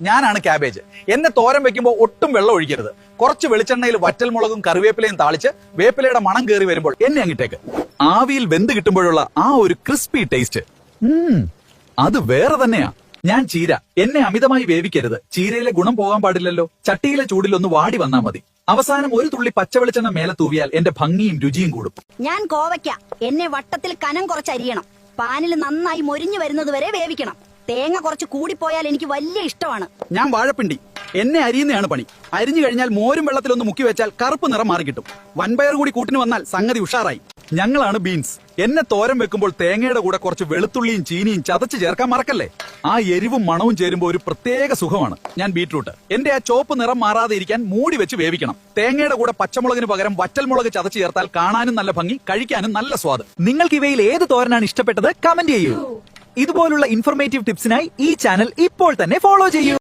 ഞാനാണ് ക്യാബേജ്. എന്നെ തോരൻ വെക്കുമ്പോൾ ഒട്ടും വെള്ളം ഒഴിക്കരുത്. കുറച്ച് വെളിച്ചെണ്ണയിൽ വറ്റൽമുളകും കറിവേപ്പിലയും താളിച്ച് വേപ്പിലയുടെ മണം കയറി വരുമ്പോൾ എന്നെ അങ്ങിട്ടേക്ക്. ആവിയിൽ വെന്ത് കിട്ടുമ്പോഴുള്ള ആ ഒരു ക്രിസ്പി ടേസ്റ്റ് അത് വേറെ തന്നെയാ. ഞാൻ ചീര. എന്നെ അമിതമായി വേവിക്കരുത്. ചീരയിലെ ഗുണം പോകാൻ പാടില്ലല്ലോ. ചട്ടിയിലെ ചൂടിലൊന്ന് വാടി വന്നാ മതി. അവസാനം ഒരു തുള്ളി പച്ചവെളിച്ചെണ്ണ മേലെ തൂവിയാൽ എന്റെ ഭംഗിയും രുചിയും കൂടും. ഞാൻ കോവയ്ക്ക. എന്നെ വട്ടത്തിൽ കനം കുറച്ച് അരിയണം. പാനിൽ നന്നായി മൊരിഞ്ഞു വരുന്നത് വരെ വേവിക്കണം. തേങ്ങ കുറച്ച് കൂടിപ്പോയാൽ എനിക്ക് വലിയ ഇഷ്ടമാണ്. ഞാൻ വാഴപ്പിണ്ടി. എന്നെ അരിയുന്നതാണ് പണി. അരിഞ്ഞു കഴിഞ്ഞാൽ മോരും വെള്ളത്തിലൊന്ന് മുക്കി വെച്ചാൽ കറുപ്പ് നിറം മാറി കിട്ടും. വൻപയർ കൂടി കൂട്ടിന് വന്നാൽ സംഗതി ഉഷാറായി. ഞങ്ങളാണ് ബീൻസ്. എന്നെ തോരൻ വെക്കുമ്പോൾ തേങ്ങയുടെ കൂടെ കുറച്ച് വെളുത്തുള്ളിയും ചീനിയും ചതച്ച് ചേർക്കാൻ മറക്കല്ലേ. ആ എരിവും മണവും ചേരുമ്പോൾ ഒരു പ്രത്യേക സുഖമാണ്. ഞാൻ ബീട്രൂട്ട്. എന്റെ ആ ചോപ്പ് നിറം മാറാതെ ഇരിക്കാൻ മൂടി വെച്ച് വേവിക്കണം. തേങ്ങയുടെ കൂടെ പച്ചമുളകിന് പകരം വറ്റൽമുളക് ചതച്ച് ചേർത്താൽ കാണാനും നല്ല ഭംഗി, കഴിക്കാനും നല്ല സ്വാദ്. നിങ്ങൾക്ക് ഇവയിൽ ഏത് തോരനാണ് ഇഷ്ടപ്പെട്ടത് കമന്റ് ചെയ്യൂ. ഇതുപോലുള്ള ഇൻഫോർമേറ്റീവ് ടിപ്സിനായി ഈ ചാനൽ ഇപ്പോൾ തന്നെ ഫോളോ ചെയ്യൂ.